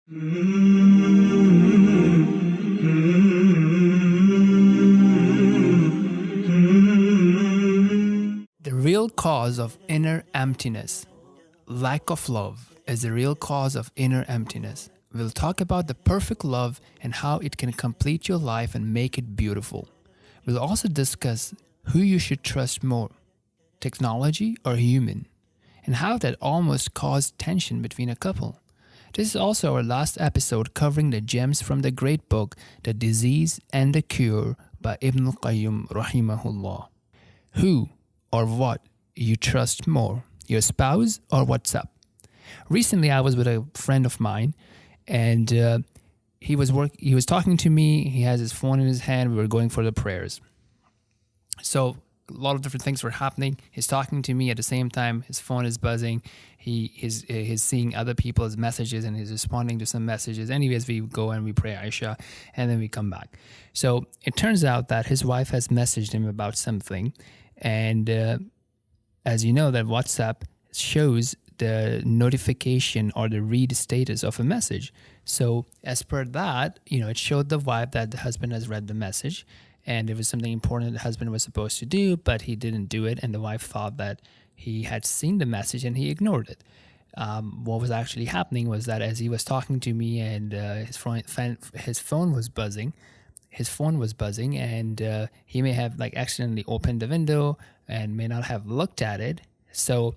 The real cause of inner emptiness. Lack of love is the real cause of inner emptiness. We'll talk about the perfect love and how it can complete your life and make it beautiful. We'll also discuss who you should trust more, technology or human, and how that almost caused tension between a couple. This is also our last episode covering the gems from the great book, The Disease and the Cure by Ibn al-Qayyim rahimahullah. Who or what you trust more, your spouse or WhatsApp? Recently, I was with a friend of mine, and he was talking to me. He has his phone in his hand. We were going for the prayers. So a lot of different things were happening. He's talking to me at the same time. His phone is buzzing. He's seeing other people's messages and he's responding to some messages. Anyways, we go and we pray Aisha and then we come back. So it turns out that his wife has messaged him about something. And as you know, that WhatsApp shows the notification or the read status of a message. So as per that, it showed the wife that the husband has read the message. And it was something important the husband was supposed to do, but he didn't do it. And the wife thought that he had seen the message and he ignored it. What was actually happening was that as he was talking to me and his phone was buzzing, and he may have accidentally opened the window and may not have looked at it. So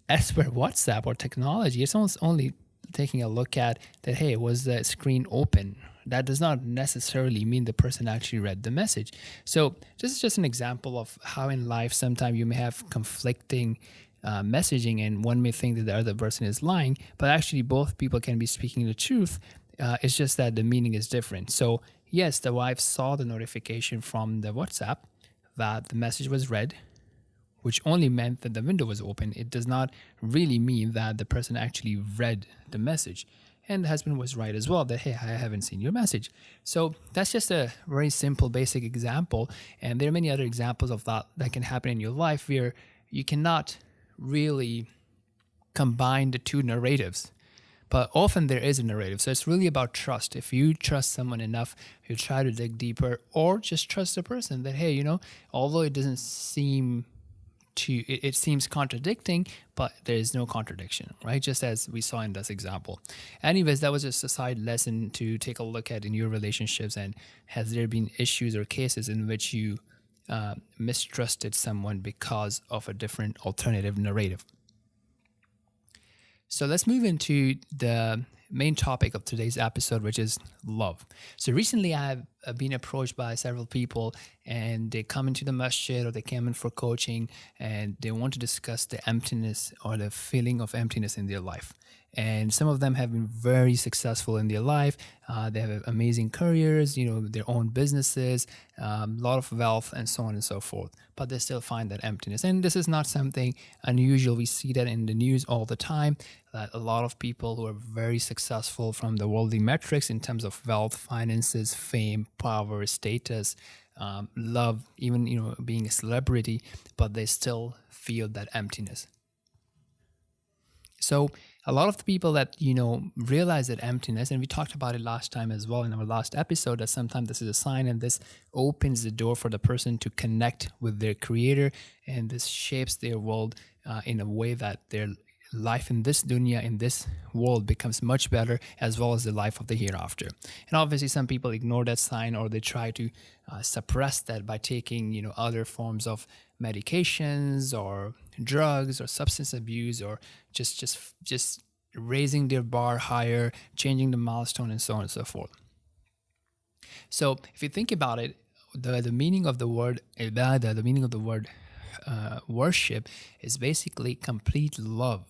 as per WhatsApp or technology, it's almost only taking a look at that, hey, was the screen open? That does not necessarily mean the person actually read the message. So this is just an example of how in life sometimes you may have conflicting messaging and one may think that the other person is lying, but actually both people can be speaking the truth. It's just that the meaning is different. So yes, the wife saw the notification from the WhatsApp that the message was read, which only meant that the window was open. It does not really mean that the person actually read the message. And the husband was right as well that, hey, I haven't seen your message. So that's just a very simple, basic example. And there are many other examples of that can happen in your life where you cannot really combine the two narratives. But often there is a narrative. So it's really about trust. If you trust someone enough, you try to dig deeper or just trust the person that, hey, although it doesn't seem it seems contradicting, but there is no contradiction, right? Just as we saw in this example. Anyways, that was just a side lesson to take a look at in your relationships. And has there been issues or cases in which you mistrusted someone because of a different alternative narrative? So let's move into the main topic of today's episode, which is love. So recently I have been approached by several people and they come into the masjid or they came in for coaching and they want to discuss the emptiness or the feeling of emptiness in their life. And some of them have been very successful in their life. They have amazing careers, their own businesses, a lot of wealth and so on and so forth. But they still find that emptiness. And this is not something unusual. We see that in the news all the time, that a lot of people who are very successful from the worldly metrics in terms of wealth, finances, fame, power, status, love, even, being a celebrity, but they still feel that emptiness. So a lot of the people that, realize that emptiness, and we talked about it last time as well in our last episode, that sometimes this is a sign and this opens the door for the person to connect with their creator, and this shapes their world in a way that their life in this dunya, in this world, becomes much better, as well as the life of the hereafter. And obviously some people ignore that sign or they try to suppress that by taking, other forms of medications or drugs or substance abuse or just raising their bar higher, changing the milestone and so on and so forth. So if you think about it, the meaning of the word ibadah, the meaning of the word worship is basically complete love,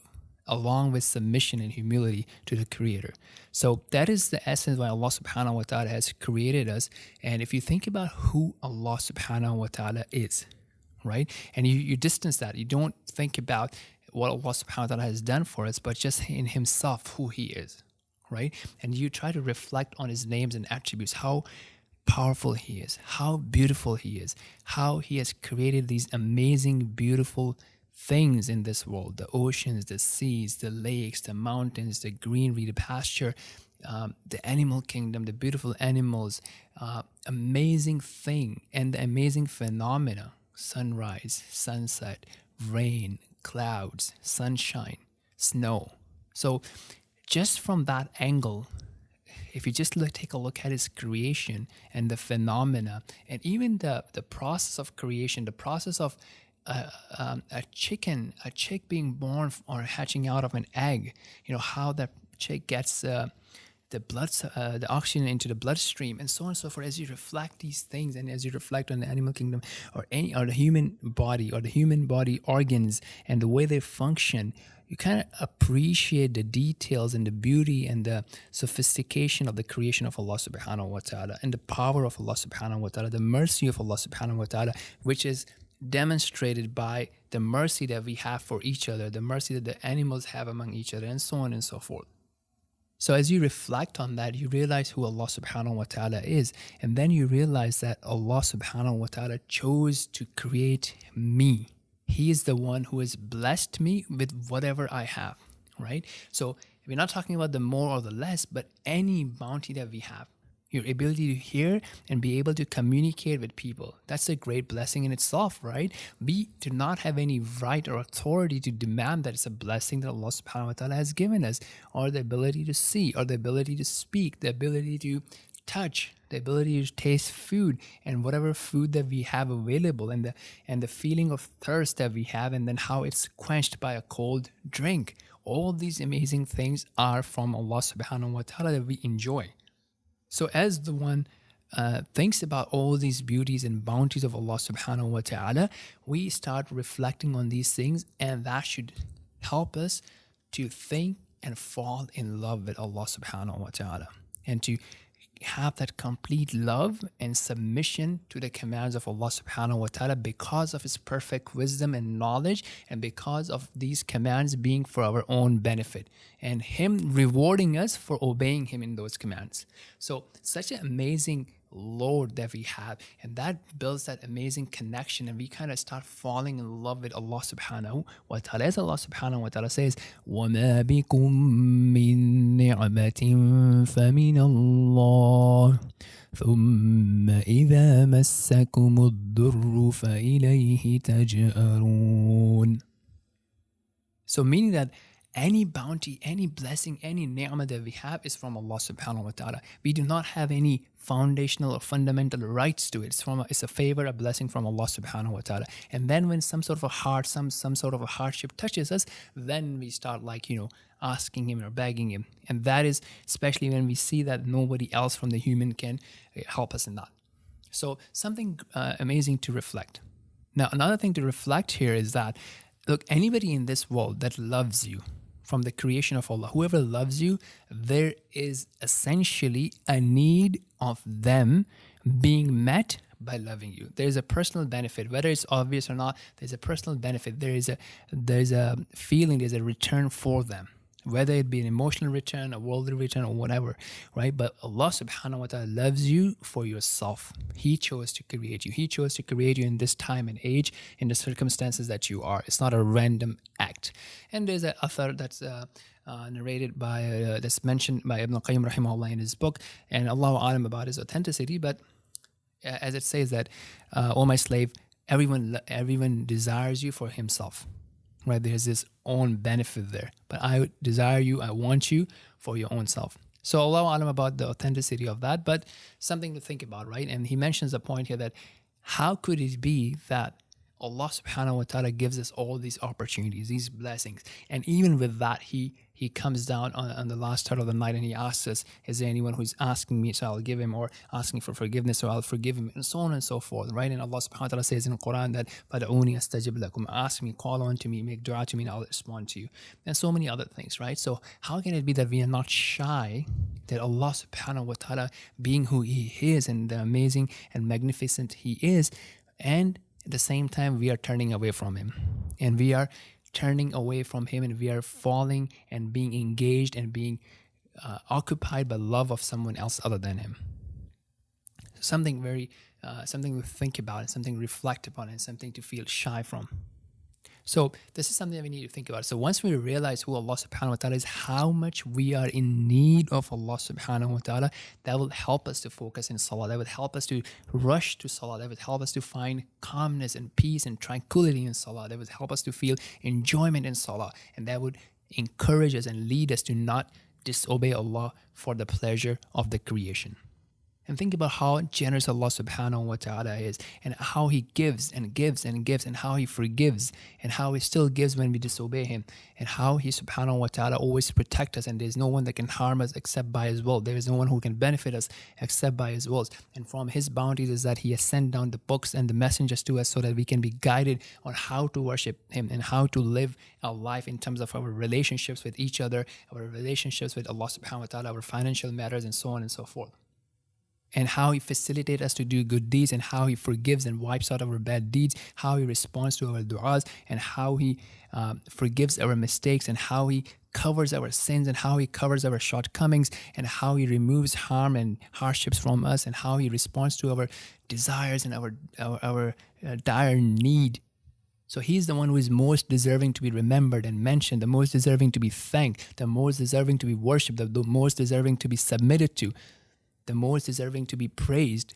along with submission and humility to the creator. So that is the essence why Allah subhanahu wa ta'ala has created us. And if you think about who Allah subhanahu wa ta'ala is, right? And you distance that. You don't think about what Allah subhanahu wa ta'ala has done for us, but just in himself, who he is, right? And you try to reflect on his names and attributes, how powerful he is, how beautiful he is, how he has created these amazing, beautiful things in this world, the oceans, the seas, the lakes, the mountains, the greenery, the pasture, the animal kingdom, the beautiful animals, amazing thing and the amazing phenomena, sunrise, sunset, rain, clouds, sunshine, snow. So just from that angle, if you just take a look at his creation and the phenomena, and even the process of creation, the process of a chick being born or hatching out of an egg, how that chick gets the oxygen into the bloodstream, and so on and so forth. As you reflect these things, and as you reflect on the animal kingdom, or the human body, or the human body organs and the way they function, you kind of appreciate the details and the beauty and the sophistication of the creation of Allah subhanahu wa ta'ala, and the power of Allah subhanahu wa ta'ala, the mercy of Allah subhanahu wa ta'ala, which is demonstrated by the mercy that we have for each other, the mercy that the animals have among each other, and so on and so forth. So as you reflect on that, you realize who Allah subhanahu wa ta'ala is. And then you realize that Allah subhanahu wa ta'ala chose to create me. He is the one who has blessed me with whatever I have, right? So we're not talking about the more or the less, but any bounty that we have. Your ability to hear and be able to communicate with people. That's a great blessing in itself, right? We do not have any right or authority to demand that it's a blessing that Allah subhanahu wa ta'ala has given us, or the ability to see, or the ability to speak, the ability to touch, the ability to taste food, and whatever food that we have available, and the feeling of thirst that we have, and then how it's quenched by a cold drink. All these amazing things are from Allah subhanahu wa ta'ala that we enjoy. So as the one thinks about all these beauties and bounties of Allah subhanahu wa ta'ala, we start reflecting on these things, and that should help us to think and fall in love with Allah subhanahu wa ta'ala, and to have that complete love and submission to the commands of Allah subhanahu wa ta'ala because of His perfect wisdom and knowledge, and because of these commands being for our own benefit, and Him rewarding us for obeying Him in those commands. So such an amazing Lord that we have, and that builds that amazing connection, and we kind of start falling in love with Allah subhanahu wa ta'ala. As Allah subhanahu wa ta'ala says, وَمَا بِكُم مِّن نِعْمَةٍ فَمِنَ اللَّهِ ثُمَّ إِذَا مَسَّكُمُ الضُّرُّ فَإِلَيْهِ تَجْأَرُونَ. So meaning that any bounty, any blessing, any ni'mah that we have is from Allah subhanahu wa ta'ala. We do not have any foundational or fundamental rights to it. It's a favor, a blessing from Allah subhanahu wa ta'ala. And then when some sort of a hardship touches us, then we start asking Him or begging Him. And that is especially when we see that nobody else from the human can help us in that. So something amazing to reflect. Now, another thing to reflect here is that, look, anybody in this world that loves you, from the creation of Allah, whoever loves you, there is essentially a need of them being met by loving you. There's a personal benefit, whether it's obvious or not. There's a personal benefit. There's a feeling, there's a return for them, whether it be an emotional return, a worldly return, or whatever, right? But Allah subhanahu wa ta'ala loves you for yourself. He chose to create you. He chose to create you in this time and age, in the circumstances that you are. It's not a random act. And there's an author that's narrated by, that's mentioned by Ibn al-Qayyim rahimahullah in his book, and Allahu A'lam about his authenticity, but as it says that, O my slave, everyone desires you for himself. Right, there's this own benefit there, but I desire you, I want you for your own self. So Allahu A'lam about the authenticity of that, but something to think about, right? And he mentions a point here that how could it be that Allah subhanahu wa ta'ala gives us all these opportunities, these blessings, and even with that, He comes down on the last third of the night and He asks us, is there anyone who's asking me, so I'll give him, or asking for forgiveness, so I'll forgive him, and so on and so forth, right? And Allah subhanahu wa ta'ala says in the Quran that, فَدَعُونِي أَسْتَجِبْ لَكُمْ, ask me, call on to me, make dua to me, and I'll respond to you, and so many other things, right? So how can it be that we are not shy, that Allah subhanahu wa ta'ala, being who He is and the amazing and magnificent He is, and at the same time we are turning away from Him, and we are turning away from Him, and we are falling and being engaged and being occupied by love of someone else other than Him. Something very, something to think about, and something to reflect upon, and something to feel shy from. So this is something that we need to think about. So once we realize who Allah subhanahu wa ta'ala is, how much we are in need of Allah subhanahu wa ta'ala, that will help us to focus in salah. That would help us to rush to salah. That would help us to find calmness and peace and tranquility in salah. That would help us to feel enjoyment in salah. And that would encourage us and lead us to not disobey Allah for the pleasure of the creation. And think about how generous Allah subhanahu wa ta'ala is, and how He gives and gives and gives, and how He forgives, and how He still gives when we disobey Him, and how He subhanahu wa ta'ala always protects us, and there's no one that can harm us except by His will. There is no one who can benefit us except by His wills. And from His bounties is that He has sent down the books and the messengers to us so that we can be guided on how to worship Him and how to live our life in terms of our relationships with each other, our relationships with Allah subhanahu wa ta'ala, our financial matters, and so on and so forth. And how He facilitates us to do good deeds, and how He forgives and wipes out our bad deeds, how He responds to our du'as, and how He forgives our mistakes, and how He covers our sins, and how He covers our shortcomings, and how He removes harm and hardships from us, and how He responds to our desires and our dire need. So He's the one who is most deserving to be remembered and mentioned, the most deserving to be thanked, the most deserving to be worshipped, the most deserving to be submitted to, the most deserving to be praised.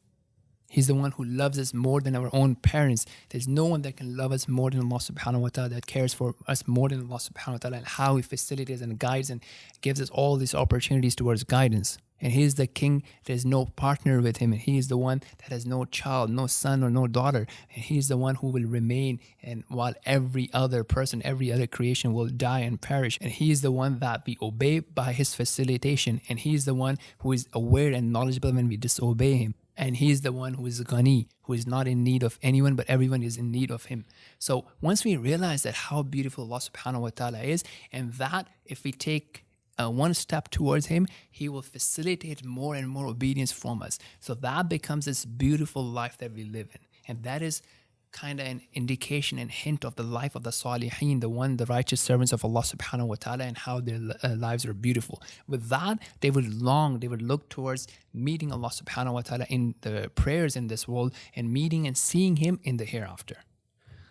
He's the one who loves us more than our own parents. There's no one that can love us more than Allah subhanahu wa ta'ala, that cares for us more than Allah subhanahu wa ta'ala, and how He facilitates and guides and gives us all these opportunities towards guidance. And He is the King. There's no partner with Him. And He is the one that has no child, no son or no daughter. And He is the one who will remain, and while every other person, every other creation will die and perish. And He is the one that we obey by His facilitation. And He is the one who is aware and knowledgeable when we disobey Him. And He is the one who is Ghani, who is not in need of anyone, but everyone is in need of Him. So once we realize that how beautiful Allah subhanahu wa ta'ala is, and that if we take one step towards Him, He will facilitate more and more obedience from us. So that becomes this beautiful life that we live in. And that is kind of an indication and hint of the life of the Salihin, the righteous servants of Allah subhanahu wa ta'ala, and how their lives are beautiful. With that, they would look towards meeting Allah subhanahu wa ta'ala in the prayers in this world, and meeting and seeing Him in the hereafter.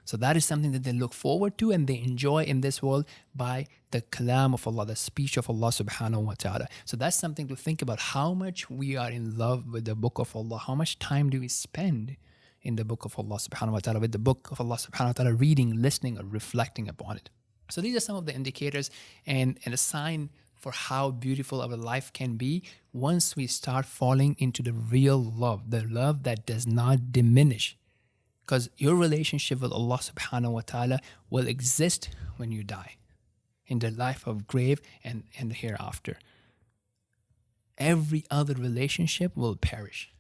So that is something that they look forward to and they enjoy in this world by the kalam of Allah, the speech of Allah subhanahu wa ta'ala. So that's something to think about, how much we are in love with the book of Allah. How much time do we spend in the book of Allah subhanahu wa ta'ala, with the book of Allah subhanahu wa ta'ala, reading, listening, or reflecting upon it. So these are some of the indicators and a sign for how beautiful our life can be once we start falling into the real love, the love that does not diminish. Because your relationship with Allah subhanahu wa ta'ala will exist when you die, in the life of grave and the hereafter. Every other relationship will perish.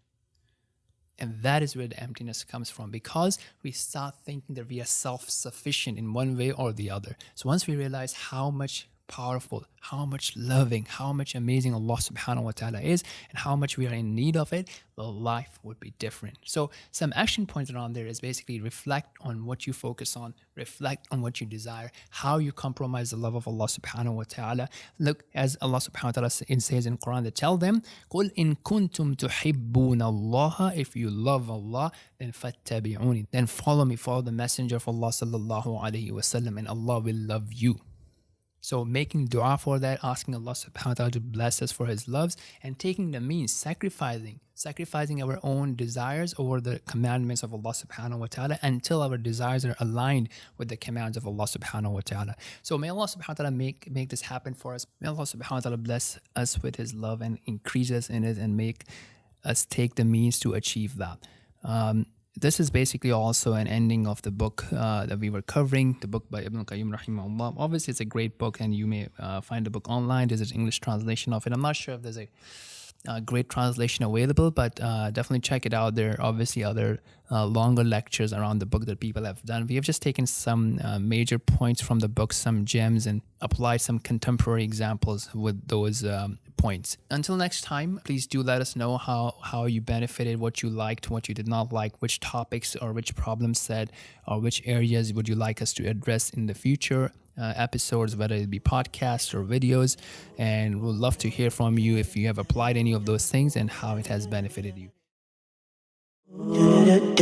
And that is where the emptiness comes from, because we start thinking that we are self-sufficient in one way or the other. So once we realize how much powerful, how much loving, how much amazing Allah subhanahu wa ta'ala is, and how much we are in need of it, the life would be different. So some action points around there is basically reflect on what you focus on, reflect on what you desire, how you compromise the love of Allah subhanahu wa ta'ala. Look, as Allah subhanahu wa ta'ala says in Quran, that tell them, قُلْ إِن كُنْتُمْ تُحِبُّونَ اللَّهَ, if you love Allah, then فَاتَّبِعُونِ, then follow me, follow the messenger of Allah sallallahu alayhi wa sallam, and Allah will love you. So making dua for that, asking Allah subhanahu wa ta'ala to bless us for His loves, and taking the means, sacrificing our own desires over the commandments of Allah subhanahu wa ta'ala, until our desires are aligned with the commands of Allah subhanahu wa ta'ala. So may Allah subhanahu wa ta'ala make this happen for us. May Allah subhanahu wa ta'ala bless us with His love and increase us in it, and make us take the means to achieve that. This is basically also an ending of the book that we were covering, the book by Ibn Qayyim rahimahullah. Obviously, it's a great book, and you may find the book online. There's an English translation of it. I'm not sure if there's a great translation available, but definitely check it out. There are obviously other longer lectures around the book that people have done. We have just taken some major points from the book, some gems, and applied some contemporary examples with those points. Until next time, please do let us know how you benefited, what you liked, what you did not like, which topics or which problems said, or which areas would you like us to address in the future episodes, whether it be podcasts or videos. And we'd love to hear from you if you have applied any of those things and how it has benefited you. down.